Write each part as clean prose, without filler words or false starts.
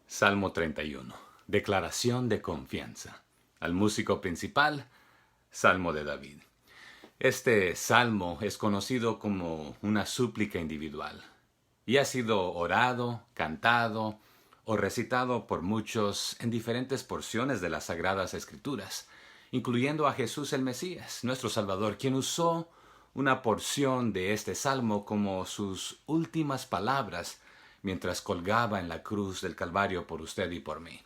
Salmo 31. Declaración de confianza. Al músico principal, Salmo de David. Este salmo es conocido como una súplica individual y ha sido orado, cantado o recitado por muchos en diferentes porciones de las Sagradas Escrituras, incluyendo a Jesús el Mesías, nuestro Salvador, quien usó una porción de este salmo como sus últimas palabras mientras colgaba en la cruz del Calvario por usted y por mí.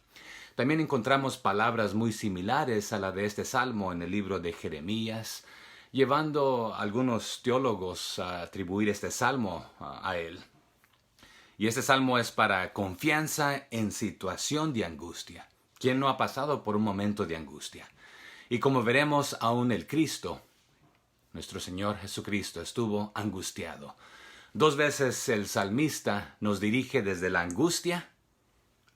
También encontramos palabras muy similares a la de este salmo en el libro de Jeremías, llevando a algunos teólogos a atribuir este salmo a él. Y este salmo es para confianza en situación de angustia. ¿Quién no ha pasado por un momento de angustia? Y como veremos, aún el Cristo, nuestro Señor Jesucristo, estuvo angustiado. 2 veces el salmista nos dirige desde la angustia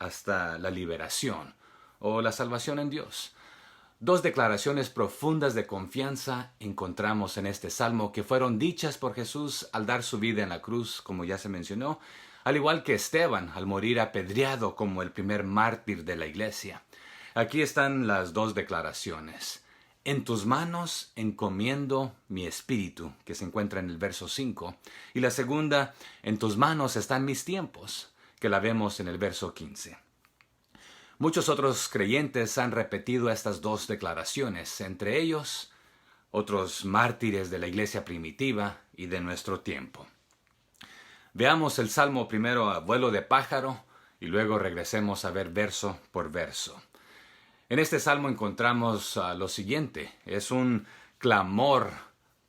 hasta la liberación o la salvación en Dios. 2 declaraciones profundas de confianza encontramos en este salmo que fueron dichas por Jesús al dar su vida en la cruz, como ya se mencionó, al igual que Esteban al morir apedreado como el primer mártir de la iglesia. Aquí están las 2 declaraciones. En tus manos encomiendo mi espíritu, que se encuentra en el verso 5. Y la segunda, en tus manos están mis tiempos, que la vemos en el verso 15. Muchos otros creyentes han repetido estas 2 declaraciones, entre ellos otros mártires de la iglesia primitiva y de nuestro tiempo. Veamos el salmo primero a vuelo de pájaro y luego regresemos a ver verso por verso. En este salmo encontramos lo siguiente, es un clamor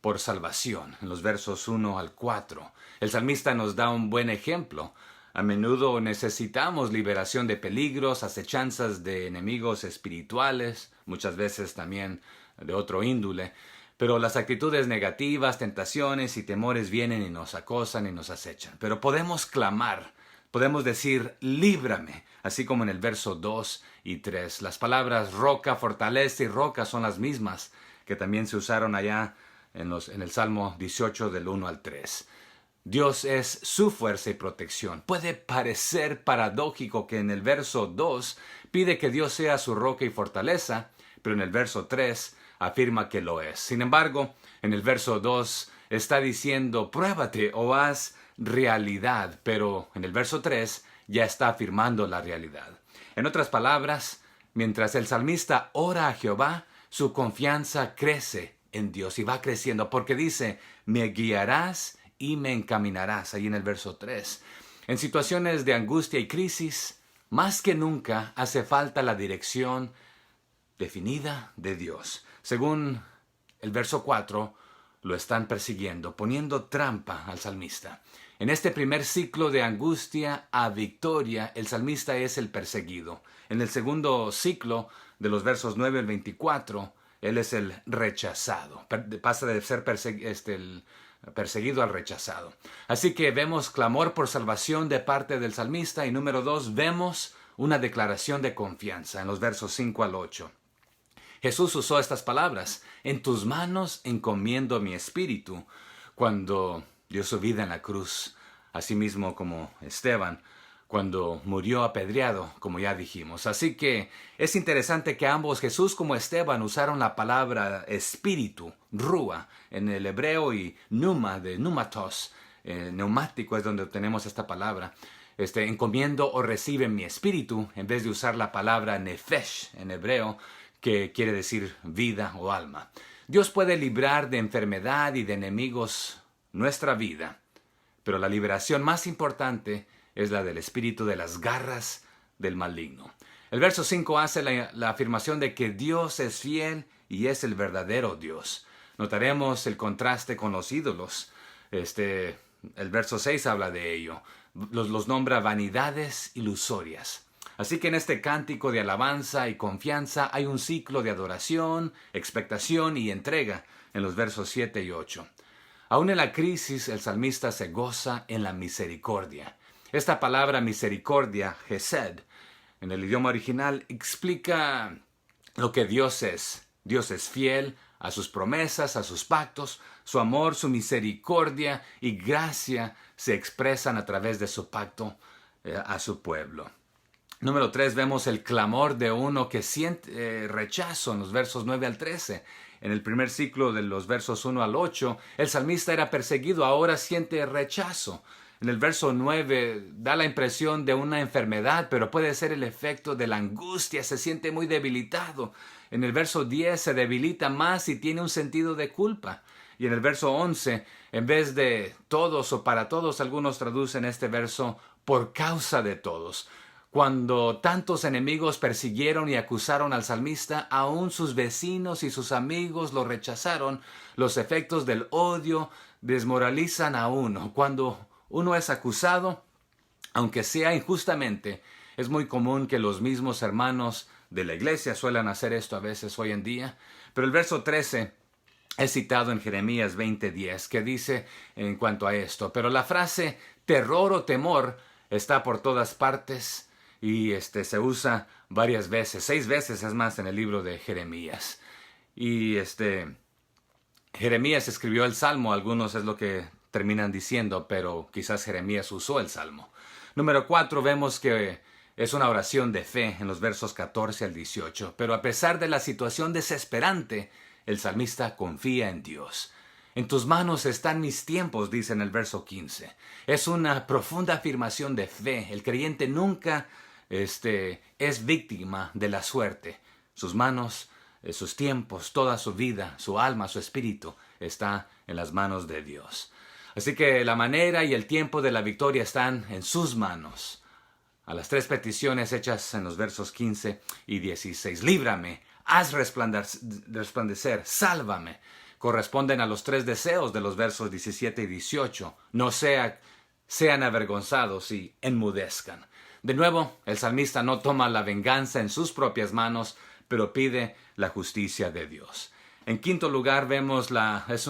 por salvación, en los versos 1 al 4. El salmista nos da un buen ejemplo. A menudo necesitamos liberación de peligros, acechanzas de enemigos espirituales, muchas veces también de otro índole, pero las actitudes negativas, tentaciones y temores vienen y nos acosan y nos acechan. Pero podemos clamar. Podemos decir, líbrame, así como en el verso 2 y 3. Las palabras roca, fortaleza y roca son las mismas que también se usaron allá en el Salmo 18 del 1 al 3. Dios es su fuerza y protección. Puede parecer paradójico que en el verso 2 pide que Dios sea su roca y fortaleza, pero en el verso 3 afirma que lo es. Sin embargo, en el verso 2 está diciendo, pruébate o haz realidad, pero en el verso 3 ya está afirmando la realidad. En otras palabras, mientras el salmista ora a Jehová, su confianza crece en Dios y va creciendo, porque dice, me guiarás y me encaminarás, ahí en el verso 3. En situaciones de angustia y crisis, más que nunca hace falta la dirección definida de Dios. Según el verso 4, lo están persiguiendo, poniendo trampa al salmista. En este primer ciclo de angustia a victoria, el salmista es el perseguido. En el segundo ciclo, de los versos 9 al 24, él es el rechazado. Pasa de ser el perseguido al rechazado. Así que vemos clamor por salvación de parte del salmista y número 2, vemos una declaración de confianza en los versos 5 al 8. Jesús usó estas palabras, en tus manos encomiendo mi espíritu, cuando dio su vida en la cruz, asimismo como Esteban, cuando murió apedreado, como ya dijimos. Así que es interesante que ambos, Jesús como Esteban, usaron la palabra espíritu, rúa, en el hebreo y pneuma, de pneumatos, neumático es donde tenemos esta palabra. Encomiendo o recibe mi espíritu, en vez de usar la palabra nefesh en hebreo, que quiere decir vida o alma. Dios puede librar de enfermedad y de enemigos nuestra vida, pero la liberación más importante es la del espíritu de las garras del maligno. El verso 5 hace la afirmación de que Dios es fiel y es el verdadero Dios. Notaremos el contraste con los ídolos. El verso 6 habla de ello. Los nombra vanidades ilusorias. Así que en este cántico de alabanza y confianza hay un ciclo de adoración, expectación y entrega en los versos 7 y 8. Aún en la crisis, el salmista se goza en la misericordia. Esta palabra misericordia, hesed, en el idioma original, explica lo que Dios es. Dios es fiel a sus promesas, a sus pactos. Su amor, su misericordia y gracia se expresan a través de su pacto a su pueblo. Número 3, vemos el clamor de uno que siente rechazo en los versos 9 al 13. En el primer ciclo de los versos 1 al 8, el salmista era perseguido, ahora siente rechazo. En el verso 9 da la impresión de una enfermedad, pero puede ser el efecto de la angustia, se siente muy debilitado. En el verso 10 se debilita más y tiene un sentido de culpa. Y en el verso 11, en vez de todos o para todos, algunos traducen este verso por causa de todos. Cuando tantos enemigos persiguieron y acusaron al salmista, aún sus vecinos y sus amigos lo rechazaron. Los efectos del odio desmoralizan a uno. Cuando uno es acusado, aunque sea injustamente, es muy común que los mismos hermanos de la iglesia suelan hacer esto a veces hoy en día. Pero el verso 13 es citado en Jeremías 20:10, que dice en cuanto a esto, pero la frase terror o temor está por todas partes y se usa varias veces, 6 veces es más en el libro de Jeremías. Y Jeremías escribió el Salmo, algunos es lo que terminan diciendo, pero quizás Jeremías usó el Salmo. Número 4, vemos que es una oración de fe en los versos 14 al 18, pero a pesar de la situación desesperante, el salmista confía en Dios. En tus manos están mis tiempos, dice en el verso 15. Es una profunda afirmación de fe. El creyente nunca es víctima de la suerte. Sus manos, sus tiempos, toda su vida, su alma, su espíritu está en las manos de Dios. Así que la manera y el tiempo de la victoria están en sus manos. A las 3 peticiones hechas en los versos 15 y 16. Líbrame, haz resplandecer, sálvame. Corresponden a los 3 deseos de los versos 17 y 18. No sean avergonzados y enmudezcan. De nuevo, el salmista no toma la venganza en sus propias manos, pero pide la justicia de Dios. En quinto lugar, vemos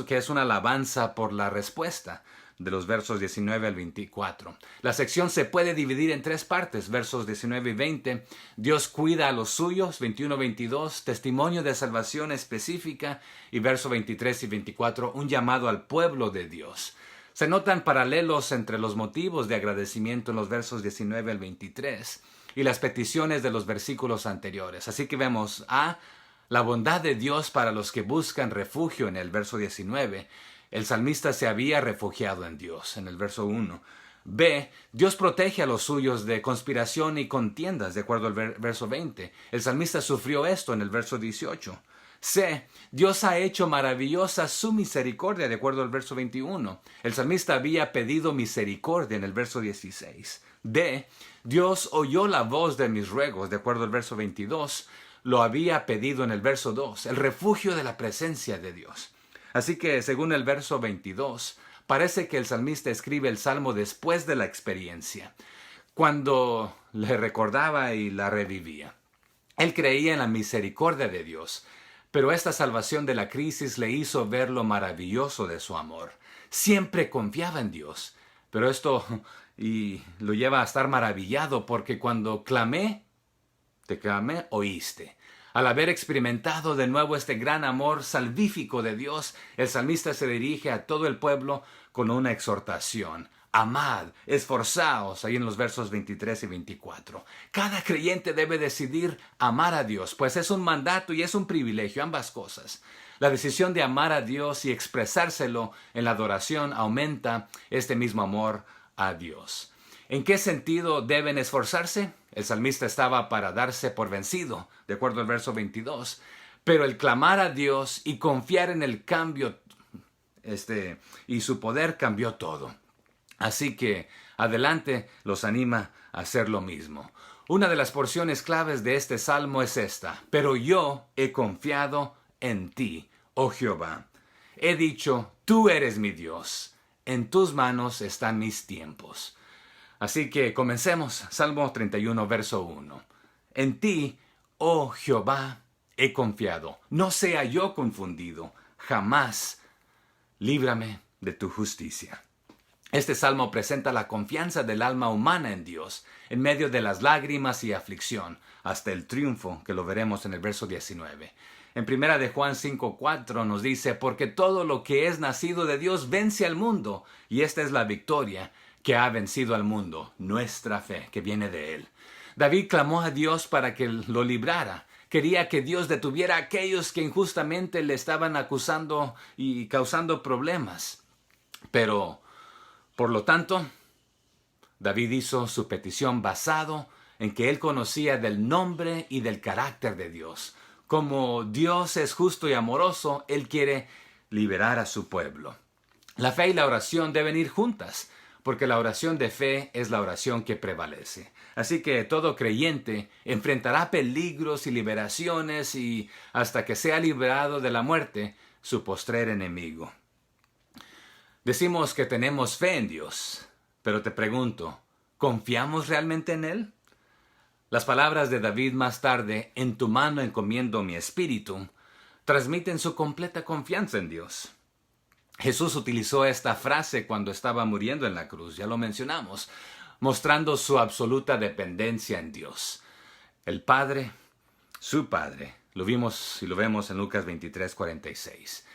que es una alabanza por la respuesta de los versos 19 al 24. La sección se puede dividir en 3 partes, versos 19 y 20. Dios cuida a los suyos, 21-22, testimonio de salvación específica, y versos 23 y 24, un llamado al pueblo de Dios. Se notan paralelos entre los motivos de agradecimiento en los versos 19 al 23 y las peticiones de los versículos anteriores. Así que vemos A, la bondad de Dios para los que buscan refugio en el verso 19. El salmista se había refugiado en Dios en el verso 1. B, Dios protege a los suyos de conspiración y contiendas, de acuerdo al verso 20. El salmista sufrió esto en el verso 18. C, Dios ha hecho maravillosa su misericordia, de acuerdo al verso 21. El salmista había pedido misericordia en el verso 16. D, Dios oyó la voz de mis ruegos, de acuerdo al verso 22. Lo había pedido en el verso 2, el refugio de la presencia de Dios. Así que, según el verso 22, parece que el salmista escribe el salmo después de la experiencia, cuando le recordaba y la revivía. Él creía en la misericordia de Dios, pero esta salvación de la crisis le hizo ver lo maravilloso de su amor. Siempre confiaba en Dios, pero esto lo lleva a estar maravillado porque cuando te clamé, oíste. Al haber experimentado de nuevo este gran amor salvífico de Dios, el salmista se dirige a todo el pueblo con una exhortación. Amad, esforzaos, ahí en los versos 23 y 24. Cada creyente debe decidir amar a Dios, pues es un mandato y es un privilegio, ambas cosas. La decisión de amar a Dios y expresárselo en la adoración aumenta este mismo amor a Dios. ¿En qué sentido deben esforzarse? El salmista estaba para darse por vencido, de acuerdo al verso 22. Pero el clamar a Dios y confiar en el cambio y su poder cambió todo. Así que adelante los anima a hacer lo mismo. Una de las porciones claves de este salmo es esta. Pero yo he confiado en ti, oh Jehová. He dicho, tú eres mi Dios. En tus manos están mis tiempos. Así que comencemos. Salmo 31, verso 1. En ti, oh Jehová, he confiado. No sea yo confundido. Jamás. Líbrame de tu justicia. Este salmo presenta la confianza del alma humana en Dios, en medio de las lágrimas y aflicción, hasta el triunfo, que lo veremos en el verso 19. En 1 de Juan 5:4 nos dice, porque todo lo que es nacido de Dios vence al mundo, y esta es la victoria que ha vencido al mundo, nuestra fe, que viene de Él. David clamó a Dios para que lo librara. Quería que Dios detuviera a aquellos que injustamente le estaban acusando y causando problemas. Pero, por lo tanto, David hizo su petición basado en que él conocía del nombre y del carácter de Dios. Como Dios es justo y amoroso, él quiere liberar a su pueblo. La fe y la oración deben ir juntas, porque la oración de fe es la oración que prevalece. Así que todo creyente enfrentará peligros y liberaciones y hasta que sea liberado de la muerte, su postrer enemigo. Decimos que tenemos fe en Dios, pero te pregunto, ¿confiamos realmente en Él? Las palabras de David más tarde, en tu mano encomiendo mi espíritu, transmiten su completa confianza en Dios. Jesús utilizó esta frase cuando estaba muriendo en la cruz, ya lo mencionamos, mostrando su absoluta dependencia en Dios. El Padre, su Padre, lo vimos y lo vemos en Lucas 23:46.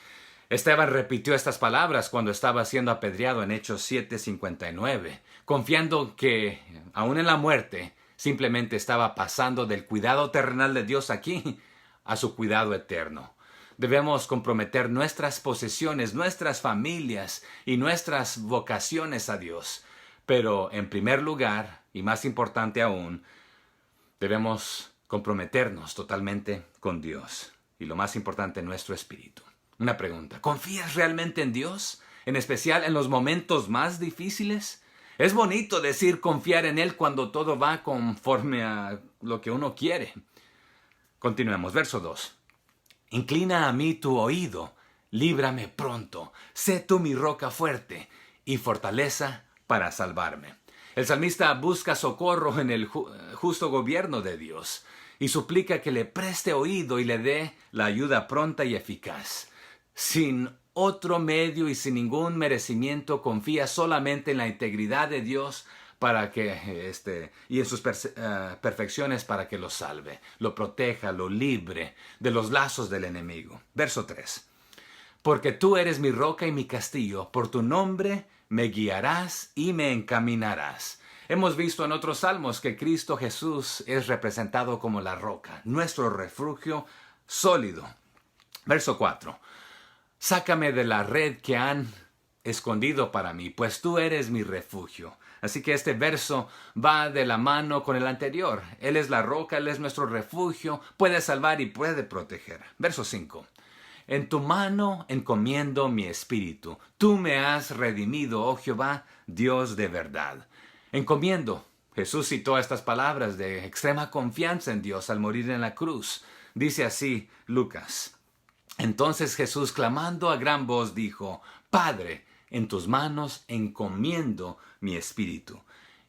Esteban repitió estas palabras cuando estaba siendo apedreado en Hechos 7:59, confiando que, aún en la muerte, simplemente estaba pasando del cuidado terrenal de Dios aquí a su cuidado eterno. Debemos comprometer nuestras posesiones, nuestras familias y nuestras vocaciones a Dios. Pero, en primer lugar, y más importante aún, debemos comprometernos totalmente con Dios. Y lo más importante, nuestro espíritu. Una pregunta, ¿confías realmente en Dios? En especial en los momentos más difíciles. Es bonito decir confiar en Él cuando todo va conforme a lo que uno quiere. Continuemos, verso 2. Inclina a mí tu oído, líbrame pronto, sé tú mi roca fuerte y fortaleza para salvarme. El salmista busca socorro en el justo gobierno de Dios y suplica que le preste oído y le dé la ayuda pronta y eficaz. Sin otro medio y sin ningún merecimiento, confía solamente en la integridad de Dios para que y en sus perfecciones para que lo salve, lo proteja, lo libre de los lazos del enemigo. Verso 3. Porque tú eres mi roca y mi castillo, por tu nombre me guiarás y me encaminarás. Hemos visto en otros salmos que Cristo Jesús es representado como la roca, nuestro refugio sólido. Verso 4. Sácame de la red que han escondido para mí, pues tú eres mi refugio. Así que este verso va de la mano con el anterior. Él es la roca, Él es nuestro refugio, puede salvar y puede proteger. Verso 5. En tu mano encomiendo mi espíritu. Tú me has redimido, oh Jehová, Dios de verdad. Encomiendo. Jesús citó estas palabras de extrema confianza en Dios al morir en la cruz. Dice así Lucas. Entonces Jesús, clamando a gran voz, dijo, Padre, en tus manos encomiendo mi espíritu.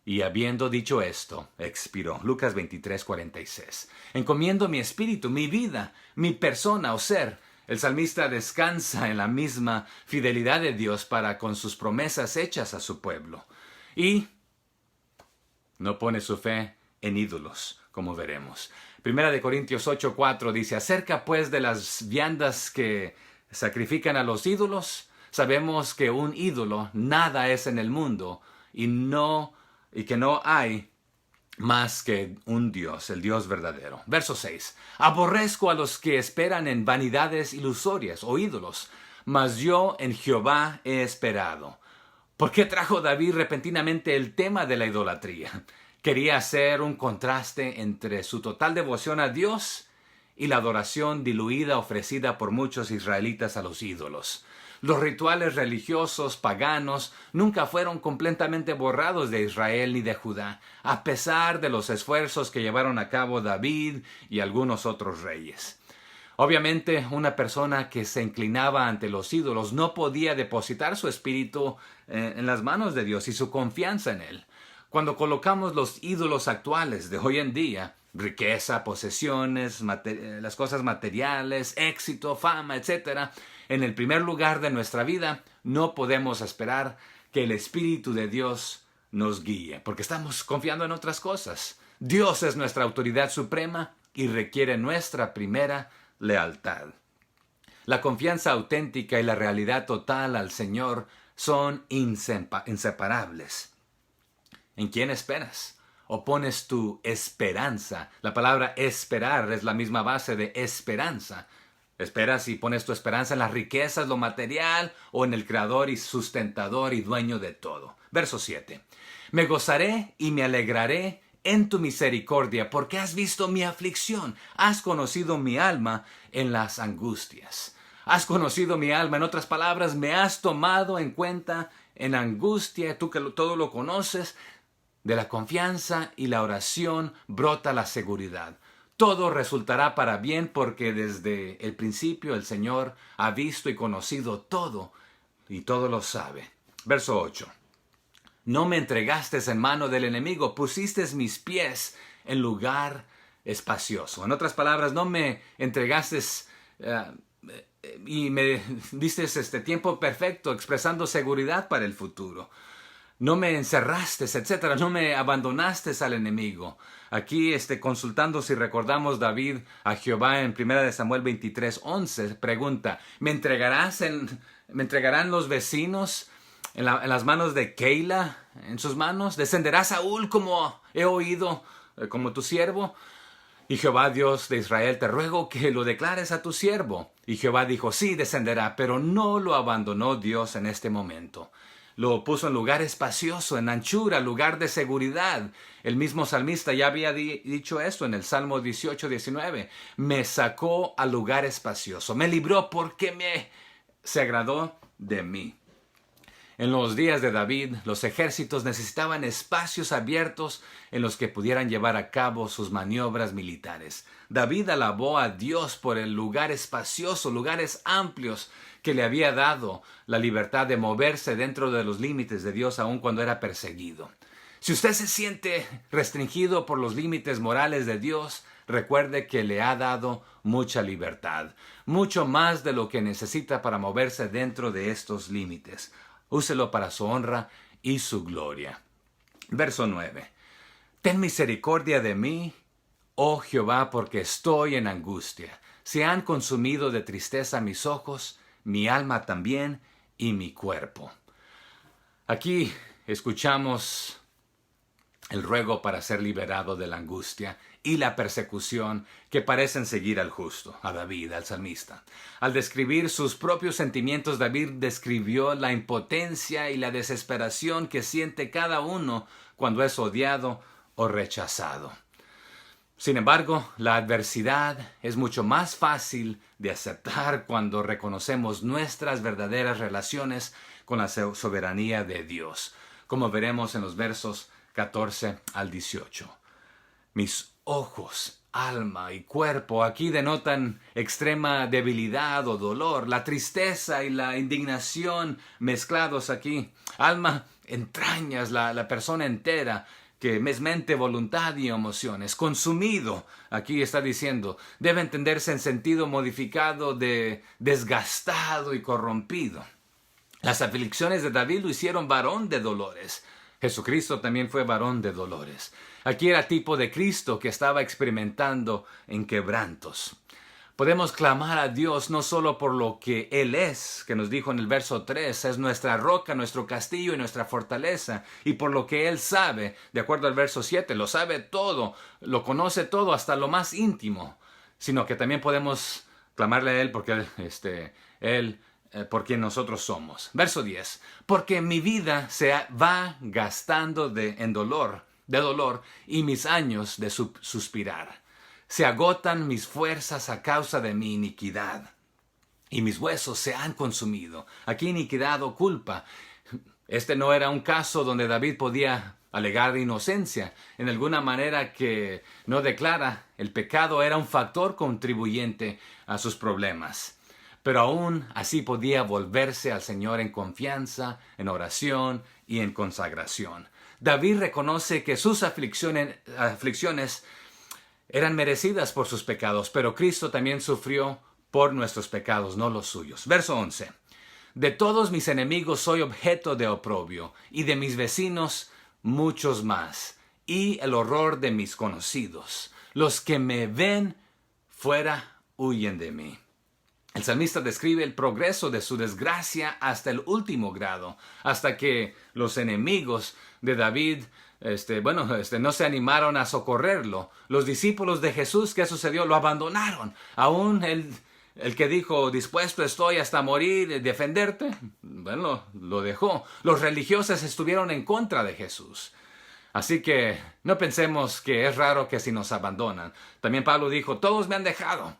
Y habiendo dicho esto, expiró. Lucas 23:46. Encomiendo mi espíritu, mi vida, mi persona o ser. El salmista descansa en la misma fidelidad de Dios para con sus promesas hechas a su pueblo. Y no pone su fe en ídolos, como veremos. Primera de Corintios 8:4 dice, acerca pues de las viandas que sacrifican a los ídolos, sabemos que un ídolo nada es en el mundo y que no hay más que un Dios, el Dios verdadero. Verso 6. Aborrezco a los que esperan en vanidades ilusorias o ídolos, mas yo en Jehová he esperado. ¿Por qué trajo David repentinamente el tema de la idolatría? Quería hacer un contraste entre su total devoción a Dios y la adoración diluida ofrecida por muchos israelitas a los ídolos. Los rituales religiosos paganos nunca fueron completamente borrados de Israel ni de Judá, a pesar de los esfuerzos que llevaron a cabo David y algunos otros reyes. Obviamente, una persona que se inclinaba ante los ídolos no podía depositar su espíritu en las manos de Dios y su confianza en Él. Cuando colocamos los ídolos actuales de hoy en día, riqueza, posesiones, las cosas materiales, éxito, fama, etc., en el primer lugar de nuestra vida, no podemos esperar que el Espíritu de Dios nos guíe, porque estamos confiando en otras cosas. Dios es nuestra autoridad suprema y requiere nuestra primera lealtad. La confianza auténtica y la realidad total al Señor son inseparables. ¿En quién esperas? o pones tu esperanza? La palabra esperar es la misma base de esperanza. ¿Esperas y pones tu esperanza en las riquezas, lo material, o en el Creador y sustentador y dueño de todo? Verso 7. Me gozaré y me alegraré en tu misericordia, porque has visto mi aflicción, has conocido mi alma en las angustias. Has conocido mi alma, en otras palabras, me has tomado en cuenta en angustia, tú que todo lo conoces. De la confianza y la oración brota la seguridad. Todo resultará para bien porque desde el principio el Señor ha visto y conocido todo y todo lo sabe. Verso 8. No me entregaste en mano del enemigo, pusiste mis pies en lugar espacioso. En otras palabras, no me entregaste y me diste este tiempo perfecto expresando seguridad para el futuro. No me encerraste, etcétera. No me abandonaste al enemigo. Aquí, consultando si recordamos David a Jehová en 1 Samuel 23:11, pregunta, ¿me entregarán los vecinos en las manos de Keila, en sus manos? ¿Descenderá Saúl como he oído, como tu siervo? Y Jehová, Dios de Israel, te ruego que lo declares a tu siervo. Y Jehová dijo, sí, descenderá, pero no lo abandonó Dios en este momento. Lo puso en lugar espacioso, en anchura, lugar de seguridad. El mismo salmista ya había dicho esto en el Salmo 18:19. Me sacó al lugar espacioso, me libró porque se agradó de mí. En los días de David, los ejércitos necesitaban espacios abiertos en los que pudieran llevar a cabo sus maniobras militares. David alabó a Dios por el lugar espacioso, lugares amplios que le había dado la libertad de moverse dentro de los límites de Dios aun cuando era perseguido. Si usted se siente restringido por los límites morales de Dios, recuerde que le ha dado mucha libertad, mucho más de lo que necesita para moverse dentro de estos límites. Úselo para su honra y su gloria. Verso 9. Ten misericordia de mí, oh Jehová, porque estoy en angustia. Se han consumido de tristeza mis ojos, mi alma también y mi cuerpo. Aquí escuchamos el ruego para ser liberado de la angustia y la persecución que parecen seguir al justo, a David, al salmista. Al describir sus propios sentimientos, David describió la impotencia y la desesperación que siente cada uno cuando es odiado o rechazado. Sin embargo, la adversidad es mucho más fácil de aceptar cuando reconocemos nuestras verdaderas relaciones con la soberanía de Dios, como veremos en los versos 14 al 18. Mis ojos, alma y cuerpo aquí denotan extrema debilidad o dolor, la tristeza y la indignación mezclados aquí. Alma, entrañas, la persona entera, que es mente, voluntad y emociones. Consumido, aquí está diciendo, debe entenderse en sentido modificado de desgastado y corrompido. Las aflicciones de David lo hicieron varón de dolores. Jesucristo también fue varón de dolores. Aquí era tipo de Cristo que estaba experimentando en quebrantos. Podemos clamar a Dios no solo por lo que Él es, que nos dijo en el verso 3, es nuestra roca, nuestro castillo y nuestra fortaleza, y por lo que Él sabe, de acuerdo al verso 7, lo sabe todo, lo conoce todo hasta lo más íntimo, sino que también podemos clamarle a Él porque Él por quien nosotros somos. Verso 10. Porque mi vida se va gastando de dolor, y mis años de suspirar. Se agotan mis fuerzas a causa de mi iniquidad, y mis huesos se han consumido. Aquí iniquidad o culpa. Este no era un caso donde David podía alegar inocencia. En alguna manera que no declara, el pecado era un factor contribuyente a sus problemas. Pero aún así podía volverse al Señor en confianza, en oración y en consagración. David reconoce que sus aflicciones eran merecidas por sus pecados, pero Cristo también sufrió por nuestros pecados, no los suyos. Verso 11. De todos mis enemigos soy objeto de oprobio, y de mis vecinos muchos más, y el horror de mis conocidos. Los que me ven fuera huyen de mí. El salmista describe el progreso de su desgracia hasta el último grado, hasta que los enemigos de David no se animaron a socorrerlo. Los discípulos de Jesús, ¿qué sucedió? Lo abandonaron. Aún el que dijo, dispuesto estoy hasta morir, defenderte, bueno, lo dejó. Los religiosos estuvieron en contra de Jesús. Así que no pensemos que es raro que si nos abandonan. También Pablo dijo, todos me han dejado.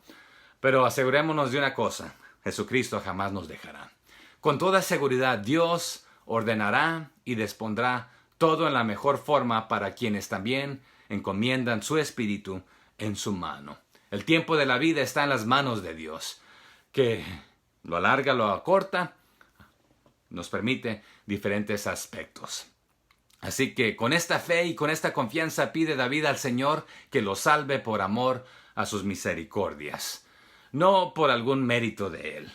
Pero asegurémonos de una cosa, Jesucristo jamás nos dejará. Con toda seguridad, Dios ordenará y dispondrá todo en la mejor forma para quienes también encomiendan su espíritu en su mano. El tiempo de la vida está en las manos de Dios, que lo alarga, lo acorta, nos permite diferentes aspectos. Así que con esta fe y con esta confianza pide David al Señor que lo salve por amor a sus misericordias, no por algún mérito de él.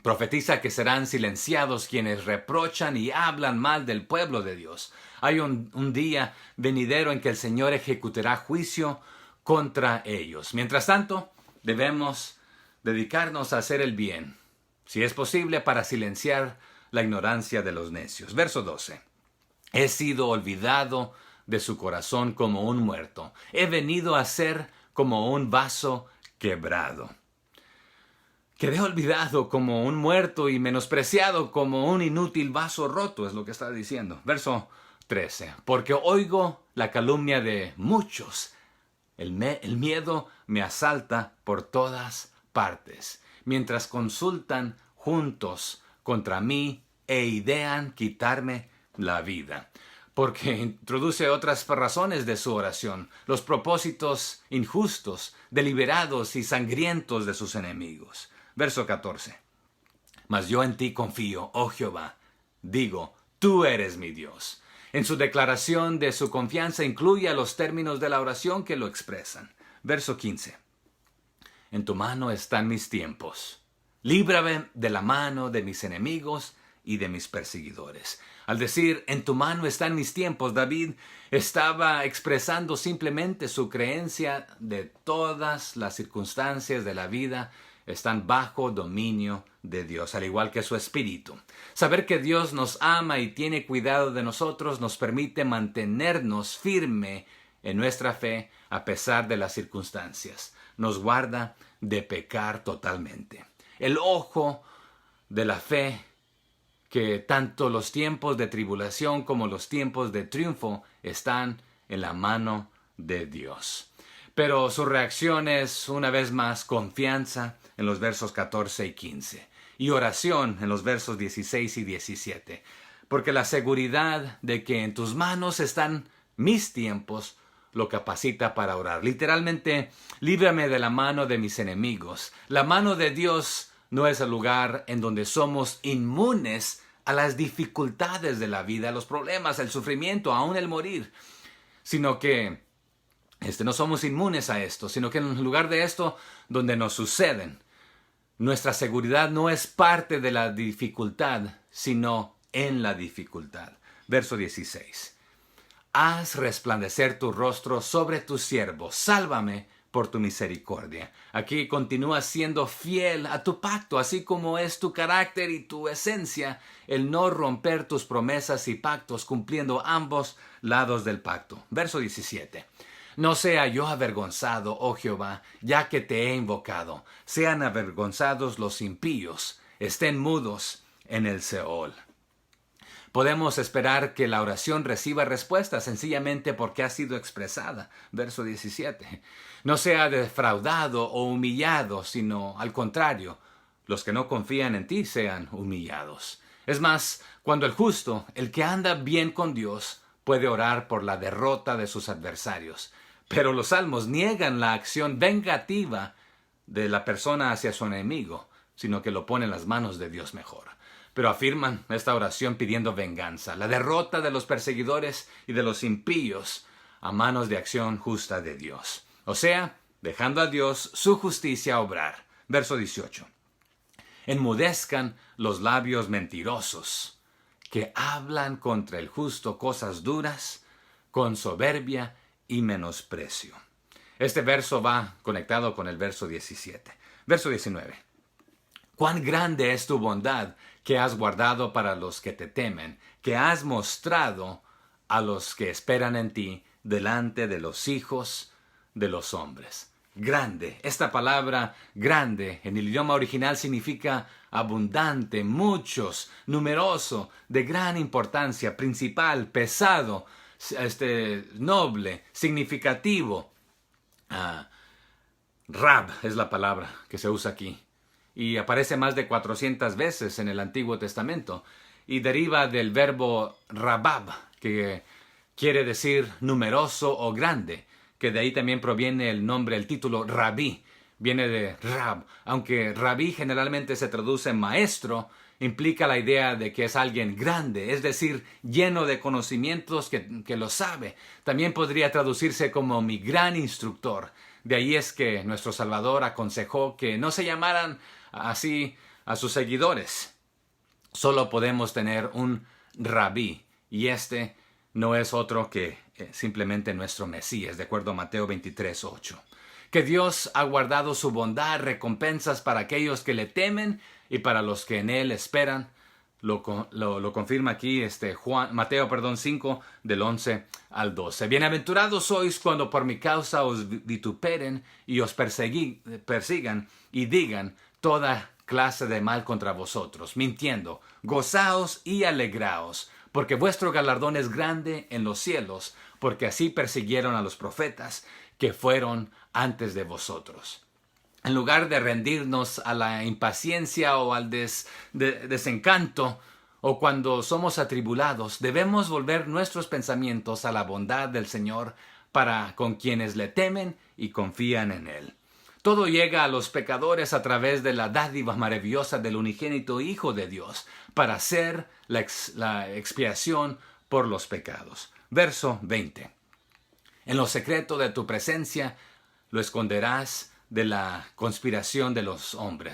Profetiza que serán silenciados quienes reprochan y hablan mal del pueblo de Dios. Hay un día venidero en que el Señor ejecutará juicio contra ellos. Mientras tanto, debemos dedicarnos a hacer el bien, si es posible, para silenciar la ignorancia de los necios. Verso 12. He sido olvidado de su corazón como un muerto. He venido a ser como un vaso quebrado. Quedé olvidado como un muerto y menospreciado como un inútil vaso roto, es lo que está diciendo. Verso 13. Porque oigo la calumnia de muchos. El miedo me asalta por todas partes, mientras consultan juntos contra mí e idean quitarme la vida. Porque introduce otras razones de su oración, los propósitos injustos, deliberados y sangrientos de sus enemigos. Verso 14. Mas yo en ti confío, oh Jehová. Digo, tú eres mi Dios. En su declaración de su confianza incluye a los términos de la oración que lo expresan. Verso 15. En tu mano están mis tiempos. Líbrame de la mano de mis enemigos y de mis perseguidores. Al decir, en tu mano están mis tiempos, David estaba expresando simplemente su creencia de todas las circunstancias de la vida están bajo dominio de Dios, al igual que su espíritu. Saber que Dios nos ama y tiene cuidado de nosotros nos permite mantenernos firme en nuestra fe a pesar de las circunstancias. Nos guarda de pecar totalmente. El ojo de la fe, que tanto los tiempos de tribulación como los tiempos de triunfo están en la mano de Dios. Pero su reacción es, una vez más, confianza en los versos 14 y 15. Y oración en los versos 16 y 17. Porque la seguridad de que en tus manos están mis tiempos lo capacita para orar. Literalmente, líbrame de la mano de mis enemigos. La mano de Dios no es el lugar en donde somos inmunes a las dificultades de la vida, a los problemas, el sufrimiento, aún el morir. Sino que no somos inmunes a esto, sino que en lugar de esto, donde nos suceden, nuestra seguridad no es parte de la dificultad, sino en la dificultad. Verso 16. Haz resplandecer tu rostro sobre tu siervo, sálvame por tu misericordia. Aquí continúa siendo fiel a tu pacto, así como es tu carácter y tu esencia, el no romper tus promesas y pactos, cumpliendo ambos lados del pacto. Verso 17. No sea yo avergonzado, oh Jehová, ya que te he invocado. Sean avergonzados los impíos, estén mudos en el Seol. Podemos esperar que la oración reciba respuesta sencillamente porque ha sido expresada. Verso 17. No sea defraudado o humillado, sino al contrario, los que no confían en ti sean humillados. Es más, cuando el justo, el que anda bien con Dios, puede orar por la derrota de sus adversarios. Pero los salmos niegan la acción vengativa de la persona hacia su enemigo, sino que lo pone en las manos de Dios mejor. Pero afirman esta oración pidiendo venganza, la derrota de los perseguidores y de los impíos a manos de acción justa de Dios. O sea, dejando a Dios su justicia obrar. Verso 18. Enmudezcan los labios mentirosos, que hablan contra el justo cosas duras, con soberbia y menosprecio. Este verso va conectado con el verso 17. Verso 19. Cuán grande es tu bondad que has guardado para los que te temen, que has mostrado a los que esperan en ti delante de los hijos de los hombres. Grande. Esta palabra grande en el idioma original significa abundante, muchos, numeroso, de gran importancia, principal, pesado, noble, significativo. Rab es la palabra que se usa aquí y aparece más de 400 veces en el Antiguo Testamento y deriva del verbo rabab, que quiere decir numeroso o grande, que de ahí también proviene el nombre, el título rabí, viene de rab, aunque rabí generalmente se traduce en maestro, implica la idea de que es alguien grande, es decir, lleno de conocimientos que lo sabe. También podría traducirse como mi gran instructor. De ahí es que nuestro Salvador aconsejó que no se llamaran así a sus seguidores. Solo podemos tener un rabí, y este no es otro que simplemente nuestro Mesías, de acuerdo a Mateo 23:8. Que Dios ha guardado su bondad, recompensas para aquellos que le temen y para los que en Él esperan. Lo confirma aquí Mateo 5, del 11 al 12. Bienaventurados sois cuando por mi causa os vituperen y os persigan y digan toda clase de mal contra vosotros, mintiendo. Gozaos y alegraos, porque vuestro galardón es grande en los cielos, porque así persiguieron a los profetas que fueron antes de vosotros. En lugar de rendirnos a la impaciencia o al desencanto, o cuando somos atribulados, debemos volver nuestros pensamientos a la bondad del Señor para con quienes le temen y confían en Él. Todo llega a los pecadores a través de la dádiva maravillosa del unigénito Hijo de Dios para hacer la expiación por los pecados. Verso 20. En lo secreto de tu presencia lo esconderás de la conspiración del hombre.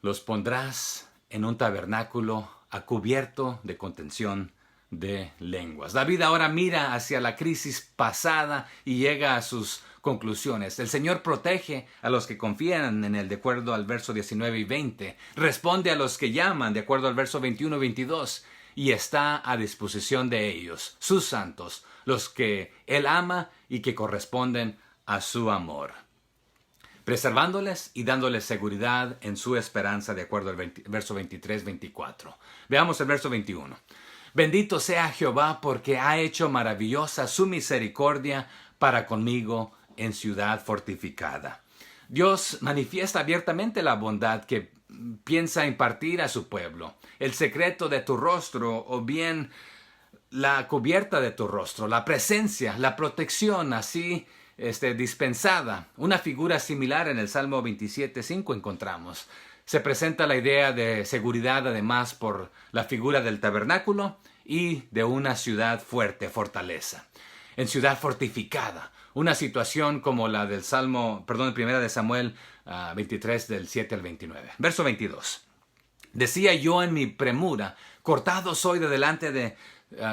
Los pondrás en un tabernáculo a cubierto de contención de lenguas. David ahora mira hacia la crisis pasada y llega a sus conclusiones. El Señor protege a los que confían en Él, de acuerdo al verso 19 y 20. Responde a los que llaman, de acuerdo al verso 21 y 22. Y está a disposición de ellos, sus santos, los que Él ama y que corresponden a su amor, preservándoles y dándoles seguridad en su esperanza, de acuerdo al verso 23-24. Veamos el verso 21. Bendito sea Jehová, porque ha hecho maravillosa su misericordia para conmigo en ciudad fortificada. Dios manifiesta abiertamente la bondad que piensa impartir a su pueblo. El secreto de tu rostro, o bien la cubierta de tu rostro, la presencia, la protección así dispensada. Una figura similar en el Salmo 27:5 encontramos. Se presenta la idea de seguridad además por la figura del tabernáculo y de una ciudad fuerte, fortaleza. En ciudad fortificada, una situación como la del Primera de Samuel 23 del 7 al 29. Verso 22. Decía yo en mi premura, cortado soy de delante de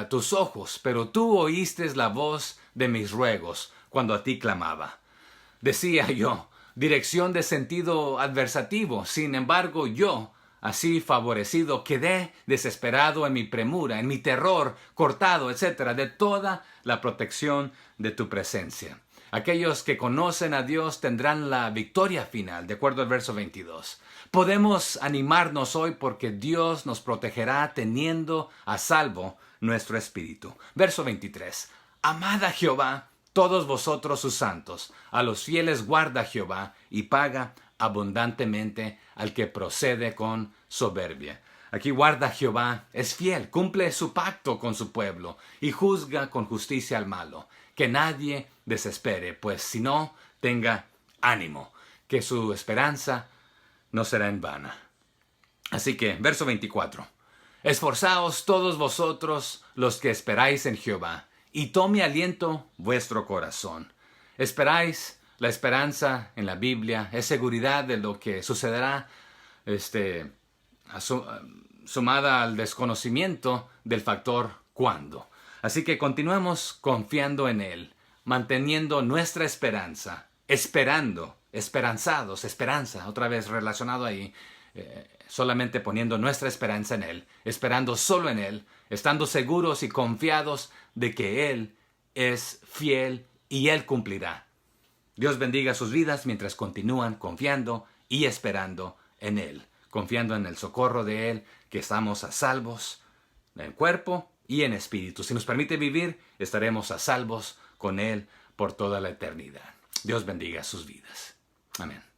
tus ojos, pero tú oíste la voz de mis ruegos cuando a ti clamaba. Decía yo, dirección de sentido adversativo, sin embargo yo, así favorecido, quedé desesperado en mi premura, en mi terror, cortado, etcétera, de toda la protección de tu presencia. Aquellos que conocen a Dios tendrán la victoria final, de acuerdo al verso 22. Podemos animarnos hoy porque Dios nos protegerá teniendo a salvo nuestro espíritu. Verso 23. Amad a Jehová, todos vosotros sus santos, a los fieles guarda Jehová y paga abundantemente al que procede con soberbia. Aquí guarda Jehová, es fiel, cumple su pacto con su pueblo y juzga con justicia al malo. Que nadie desespere, pues si no, tenga ánimo, que su esperanza no será en vano. Así que, verso 24. Esforzaos todos vosotros los que esperáis en Jehová, y tome aliento vuestro corazón. Esperáis, la esperanza en la Biblia es seguridad de lo que sucederá, sumada al desconocimiento del factor cuándo. Así que continuemos confiando en Él, manteniendo nuestra esperanza, esperanzados, esperanza, otra vez relacionado ahí, solamente poniendo nuestra esperanza en Él, esperando solo en Él, estando seguros y confiados de que Él es fiel y Él cumplirá. Dios bendiga sus vidas mientras continúan confiando y esperando en Él, confiando en el socorro de Él, que estamos a salvos en cuerpo y en espíritu. Si nos permite vivir, estaremos a salvos con Él por toda la eternidad. Dios bendiga sus vidas. Amén.